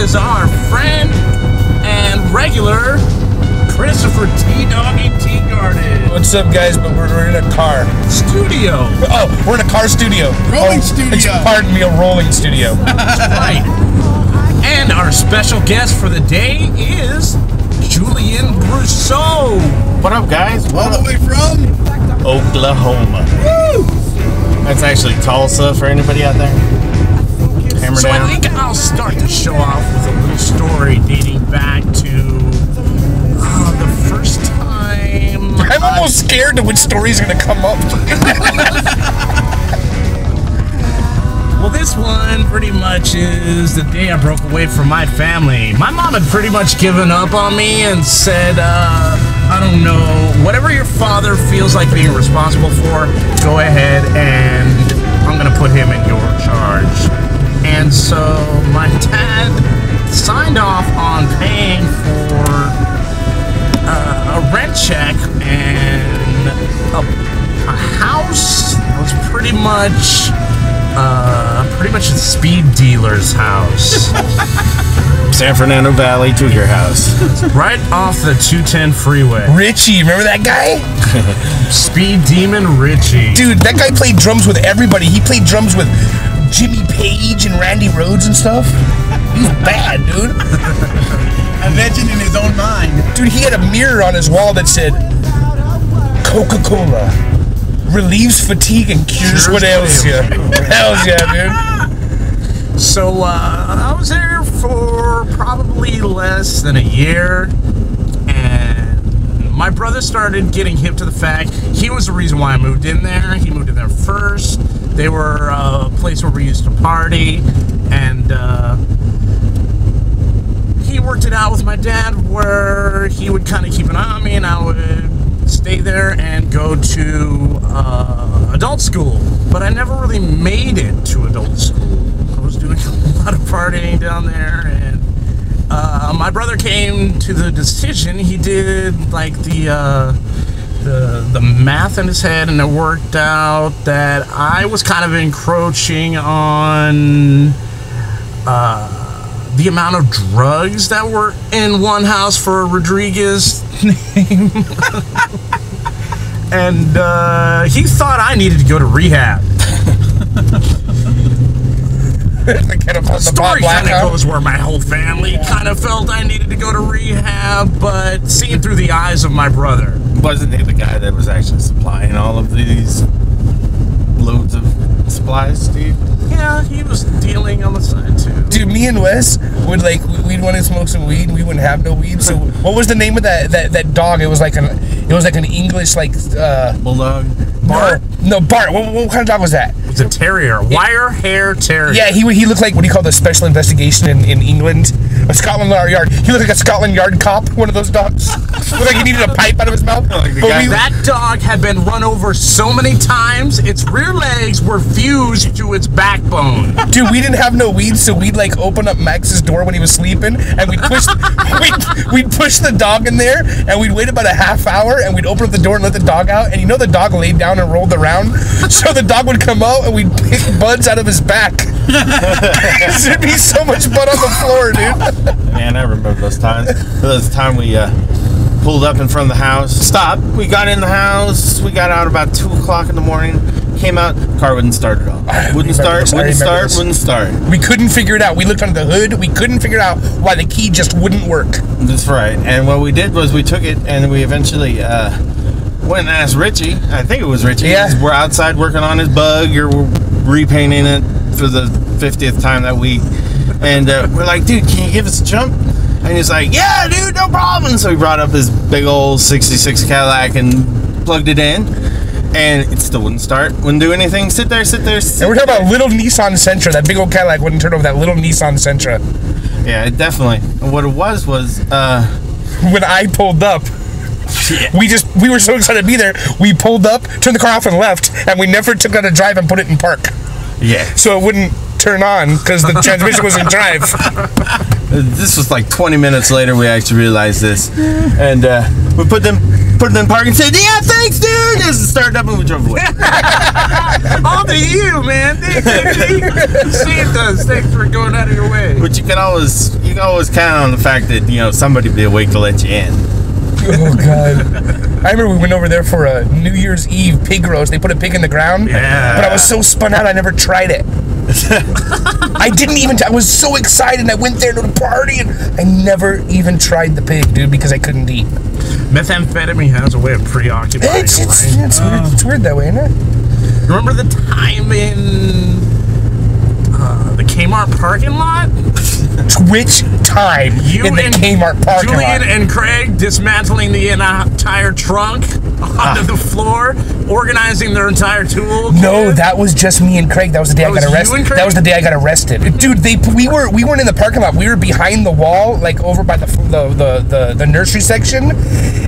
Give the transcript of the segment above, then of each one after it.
is our friend and regular Christopher T. Doggy T. Garden. What's up, guys? But we're in a car Studio. Oh, we're in a car studio. Rolling studio. Pardon me, a rolling studio. That's right. And our special guest for the day is Julian Brousseau. What up, guys? All the way from Oklahoma. Woo! That's actually Tulsa for anybody out there. Hammer So down. I think I'll start the show off with a little story dating back to the first time. I'm almost scared of which story's gonna come up. Well, this one pretty much is the day I broke away from my family. My mom had pretty much given up on me and said, I don't know, whatever your father feels like being responsible for, go ahead and I'm gonna put him in your charge. And so my dad signed off on paying for a rent check and a house that was pretty much a speed dealer's house. San Fernando Valley to your house. Right off the 210 freeway. Richie, remember that guy? Speed Demon Richie. Dude, that guy played drums with everybody. He played drums with Jimmy Page and Randy Rhoads and stuff. He's bad, dude. a legend in his own mind. Dude, he had a mirror on his wall that said, Coca-Cola relieves fatigue and cures what ails you. Hells yeah, dude. So I was there for probably less than a year, and my brother started getting hip to the fact he was the reason why I moved in there. He moved in there first. They were a place where we used to party, and he worked it out with my dad where he would kind of keep an eye on me, and I would stay there and go to adult school. But I never really made it to adult school. I was doing a lot of partying down there, and my brother came to the decision. He did like the math in his head, and it worked out that I was kind of encroaching on the amount of drugs that were in one house for Rodriguez's name. And he thought I needed to go to rehab. The story kind of goes where my whole family kind of felt I needed to go to rehab, but seen through the eyes of my brother. Wasn't he the guy that was actually supplying all of these loads of supplies, Steve? Yeah, he was dealing on the side too. Dude, me and Wes would we'd want to smoke some weed, and we wouldn't have no weed. So, what was the name of that dog? It was like an English Bulldog. Bart? No, Bart. What kind of dog was that? It's a terrier, wire hair terrier. Yeah, he looked like what do you call the special investigation in England? A Scotland Yard. He looked like a Scotland Yard cop. One of those dogs. Looked like he needed a pipe out of his mouth. That dog had been run over so many times, its rear legs were fused to its backbone. Dude, we didn't have no weed, so we'd open up Max's door when he was sleeping, and we'd push the dog in there, and we'd wait about a half hour, and we'd open up the door and let the dog out, and the dog laid down and rolled around, so the dog would come out, and we'd pick buds out of his back. There'd be so much bud on the floor, dude. Man, I remember those times. This time we pulled up in front of the house. Stopped. We got in the house. We got out about 2 o'clock in the morning. Came out. Car wouldn't start at all. Wouldn't start. We couldn't figure it out. We looked under the hood. We couldn't figure out why the key just wouldn't work. That's right. And what we did was we took it, and we eventually went and asked Richie. I think it was Richie. Yeah. We're outside working on his bug, or we're repainting it for the 50th time that week. And we're like, dude, can you give us a jump? And he's like, yeah, dude, no problem. So he brought up his big old 66 Cadillac and plugged it in. And it still wouldn't start. Wouldn't do anything. Sit there. And we're talking about little Nissan Sentra. That big old Cadillac wouldn't turn over that little Nissan Sentra. Yeah, it definitely. And what it was when I pulled up, yeah. we were so excited to be there. We pulled up, turned the car off and left, and we never took it out of drive and put it in park. Yeah. So it wouldn't turn on because the transmission was in drive. This was like 20 minutes later we actually realized this. And we put them put it in park and said, "Yeah, thanks, dude." Just started up and we drove away. All to you, man. Saved us. Thanks for going out of your way. But you can always count on the fact that somebody will be awake to let you in. Oh God! I remember we went over there for a New Year's Eve pig roast. They put a pig in the ground. Yeah. But I was so spun out, I never tried it. I didn't even. I was so excited. I went there to the party, and I never even tried the pig, dude, because I couldn't eat. Methamphetamine has a way of preoccupying It's your mind. weird. It's weird that way, isn't it? Remember the time in the Kmart parking lot? Which time You in the and Kmart parking Julian lot? and Kraig dismantling the entire trunk onto the floor, organizing their entire tool. No, that was just me and Kraig. That was the day I was got you arrested. and Kraig? That was the day I got arrested, dude. We weren't in the parking lot. We were behind the wall, like over by the nursery section,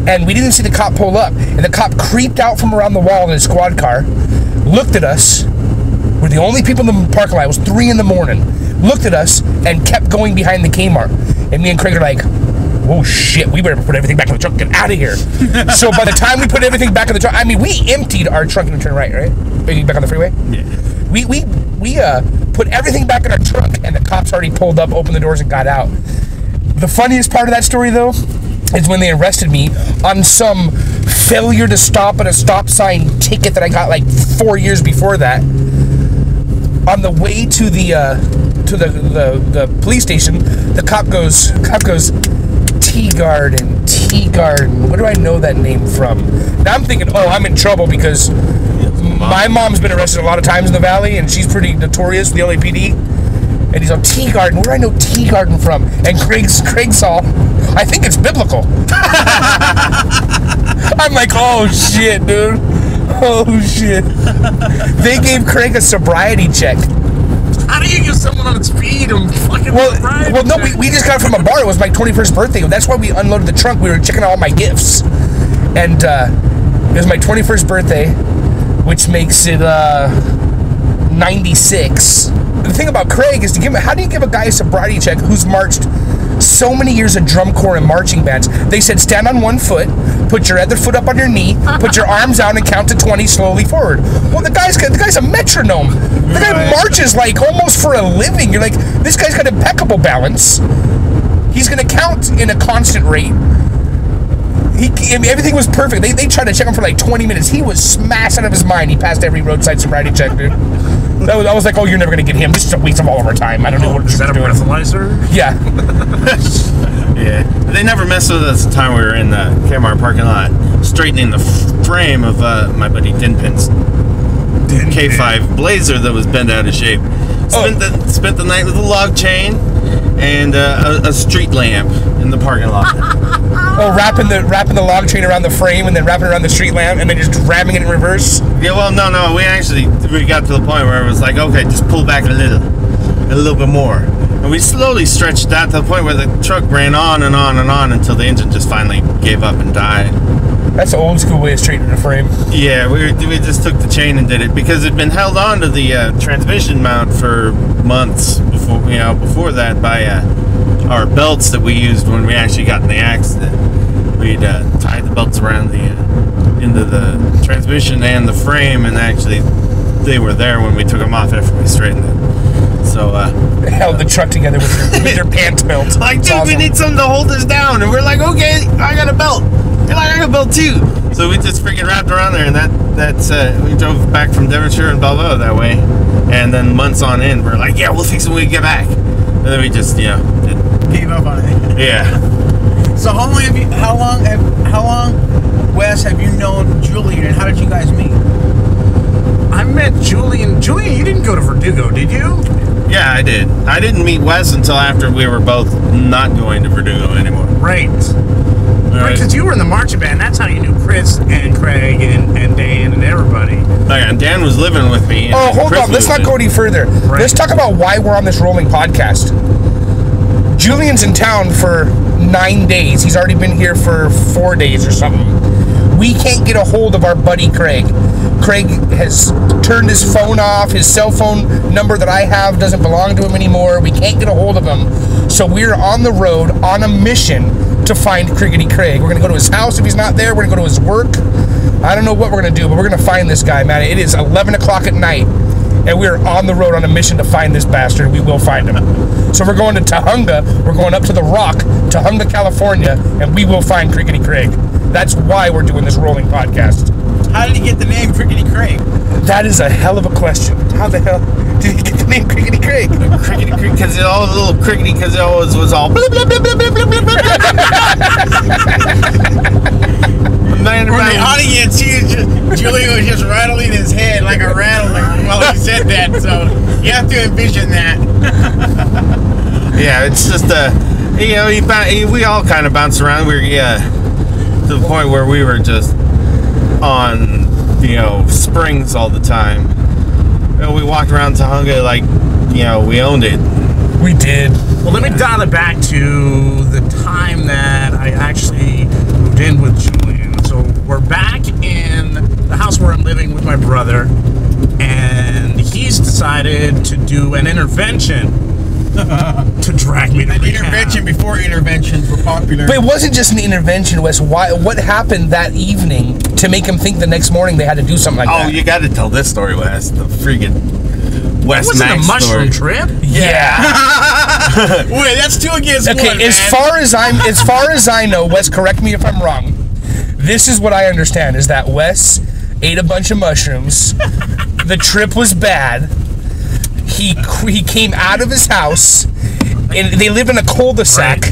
and we didn't see the cop pull up. And the cop creeped out from around the wall in his squad car, looked at us. We're the only people in the parking lot. It was 3 a.m. Looked at us and kept going behind the Kmart. And me and Craig are like, "Oh shit, we better put everything back in the trunk. Get out of here." So by the time we put everything back in the trunk, I mean, we emptied our trunk and turned right? Back on the freeway. Yeah. We put everything back in our trunk, and the cops already pulled up, opened the doors, and got out. The funniest part of that story, though, is when they arrested me on some failure to stop at a stop sign ticket that I got like 4 years before that. On the way to the police station, the cop goes, T-Garden. Where do I know that name from? Now I'm thinking, oh, I'm in trouble because my mom's been arrested a lot of times in the valley, and she's pretty notorious with the LAPD. And he's on T-Garden. Where do I know T-Garden from? And Craig saw, I think it's biblical. I'm like, oh shit, dude. Oh shit. They gave Craig a sobriety check. How do you give someone on speed and fucking Well, ride? no, we just got it from a bar. It was my 21st birthday. That's why we unloaded the trunk. We were checking out all my gifts. And it was my 21st birthday, which makes it 96. The thing about Craig is how do you give a guy a sobriety check who's marched so many years of drum corps and marching bands? They said stand on one foot, put your other foot up on your knee, put your arms out and count to 20 slowly forward. Well, the guy's a metronome. The guy marches like almost for a living. You're like, this guy's got impeccable balance. He's gonna count in a constant rate. Everything was perfect. They tried to check him for like 20 minutes. He was smashed out of his mind. He passed every roadside sobriety check, dude. I was like, oh, you're never gonna get him. This is a waste of all of our time. I don't know what Is that a doing. breathalyzer? Yeah. Yeah. They never messed with us the time we were in the Kmart parking lot, straightening the frame of my buddy Dinpin's K5 Blazer that was bent out of shape. Spent the night with a log chain and a street lamp in the parking lot. Oh, wrapping the log chain around the frame and then wrapping it around the street lamp and then just ramming it in reverse. Yeah, well, no. We got to the point where it was like, okay, just pull back a little bit more. And we slowly stretched that to the point where the truck ran on and on and on until the engine just finally gave up and died. That's the old school way of straightening a frame. Yeah, we just took the chain and did it because it'd been held on to the transmission mount for months before that by our belts that we used when we actually got in the accident. We'd tied the belts around into the transmission and the frame, and actually they were there when we took them off after we straightened it. So Held the truck together with their pants belt. like, dude, we need something to hold us down, and we're like, okay, I got a belt. You're like, I got a belt too. So we just freaking wrapped around there, and that's we drove back from Devonshire and Balboa that way, and then months on in, we're like, yeah, we'll fix it when we get back, and then we just Gave up on it. yeah. So how long, Wes, have you known Julian, and how did you guys meet? I met Julian. Julian, you didn't go to Verdugo, did you? Yeah, I did. I didn't meet Wes until after we were both not going to Verdugo anymore. Right. Right, because you were in the marching band. That's how you knew Chris and Craig and Dan and everybody. Like, and Dan was living with me. Oh, hold Chris on. Let's was not go any further. Right. Let's talk about why we're on this rolling podcast. Julian's in town for 9 days. He's already been here for 4 days or something. We can't get a hold of our buddy Kraig. Kraig has turned his phone off. His cell phone number that I have doesn't belong to him anymore. We can't get a hold of him. So we're on the road on a mission to find Kriggity Kraig. We're gonna go to his house if he's not there. We're gonna go to his work. I don't know what we're gonna do, but we're gonna find this guy, man. It is 11 o'clock at night, and we are on the road on a mission to find this bastard. We will find him. So we're going to Tujunga. We're going up to the Rock, Tujunga, California, and we will find Kriggity Kraig. That's why we're doing this rolling podcast. How did he get the name Kriggity Kraig? That is a hell of a question. How the hell did he get the name Kriggity Kraig? Kriggity Kraig, because it all a little crickety, because it always was all blah, blah, blah, blah, blah, blah, blah, blah. Man, For the audience, Julian was just rattling his head like a rattle while he said that, so you have to envision that. Yeah, it's just we all kind of bounced around. We were to the point where we were just on springs all the time. We walked around Tujunga like we owned it. We did. Well, let me dial it back to the time that I actually moved in with Julian. So we're back in the house where I'm living with my brother, and he's decided to do an intervention to drag me to An rehab. intervention before interventions were popular. But it wasn't just an intervention, Wes. What happened that evening to make him think the next morning they had to do something like that? Oh, you got to tell this story, Wes. The freaking Wes Was it a Max mushroom story. trip? Yeah. Wait, that's 2 against 1, Okay, man. as far as I know, Wes, correct me if I'm wrong. This is what I understand: is that Wes ate a bunch of mushrooms. The trip was bad. He came out of his house, and they live in a cul-de-sac. Right.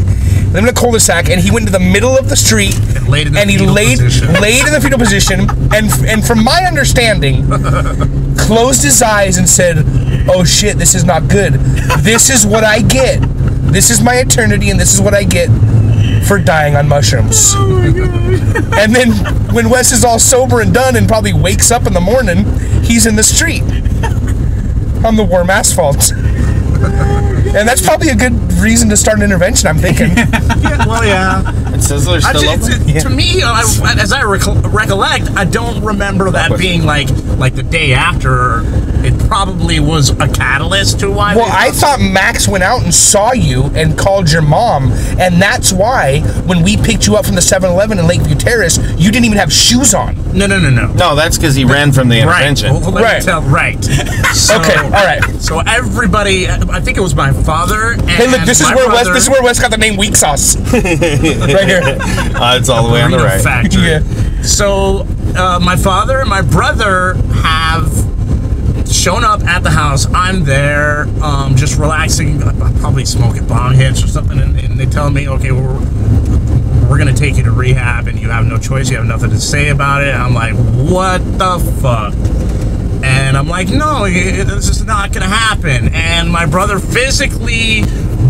Lived in a cul-de-sac, and he went to the middle of the street, And laid in the and he fetal laid position. in the fetal position, and from my understanding, closed his eyes and said, "Oh shit, this is not good. This is what I get. This is my eternity, and this is what I get for dying on mushrooms." Oh my God. And then when Wes is all sober and done and probably wakes up in the morning, he's in the street on the warm asphalt. And that's probably a good reason to start an intervention, I'm thinking. Yeah, well, yeah. It says they're still open. To me, as I recollect, I don't remember that being like the day after. It probably was a catalyst to why. Well, I thought Max went out and saw you and called your mom, and that's why when we picked you up from the 7-Eleven in Lakeview Terrace, you didn't even have shoes on. No. No, that's because he ran from the Right. intervention. Well, let me tell- right. So, Okay, all right. So everybody, I think it was my father. And Hey, look, this is my where brother, Wes got the name Weak Sauce. Right here. It's all the way on the Burrito right. Factory. Yeah. So my father and my brother have shown up at the house. I'm there, just relaxing, probably smoking bong hits or something, and they tell me, okay, we're gonna take you to rehab, and you have no choice. You have nothing to say about it. I'm like, what the fuck? And I'm like, no, this is not gonna happen. And my brother physically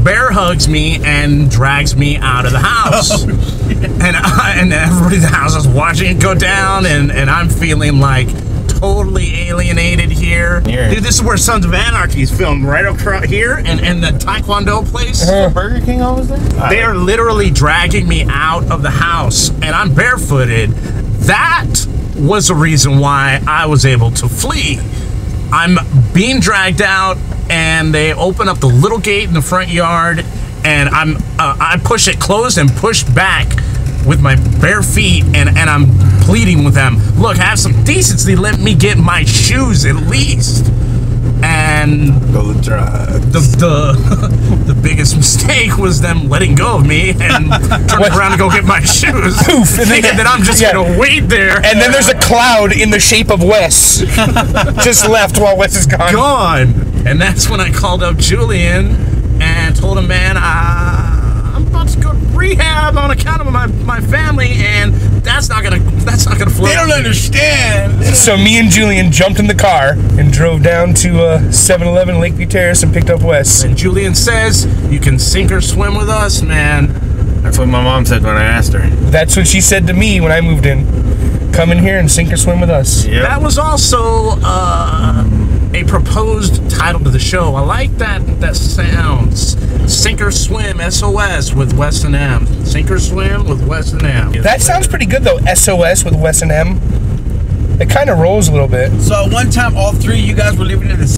bear hugs me and drags me out of the house. And everybody in the house is watching it go down, and I'm feeling like totally alienated here. Dude, this is where Sons of Anarchy is filmed, right across here, and the Taekwondo place. Burger King always there? They are literally dragging me out of the house, and I'm barefooted. That was the reason why I was able to flee. I'm being dragged out, and they open up the little gate in the front yard, and I push it closed and push back with my bare feet, and I'm pleading with them, look, have some decency, let me get my shoes at least. And Go the drugs. the biggest mistake was them letting go of me and turning around to go get my shoes, Poof, and then- thinking that I'm just yeah. gonna wait there. And then there's a cloud in the shape of Wes. Just left while Wes is gone. And that's when I called up Julian and told him, man, I'm about to go to rehab on account of my family, and that's not gonna float. They don't understand. So me and Julian jumped in the car and drove down to 7-Eleven Lakeview Terrace and picked up Wes. And Julian says, you can sink or swim with us, man. That's what my mom said when I asked her. That's what she said to me when I moved in. Come in here and sink or swim with us. Yep. That was also a proposed title to the show. I like that sounds. Sink or Swim, SOS with Wes and M. Sink or Swim with Wes and M. That sounds pretty good though, SOS with Wes and M. It kind of rolls a little bit. So at one time, all 3 of you guys were living in the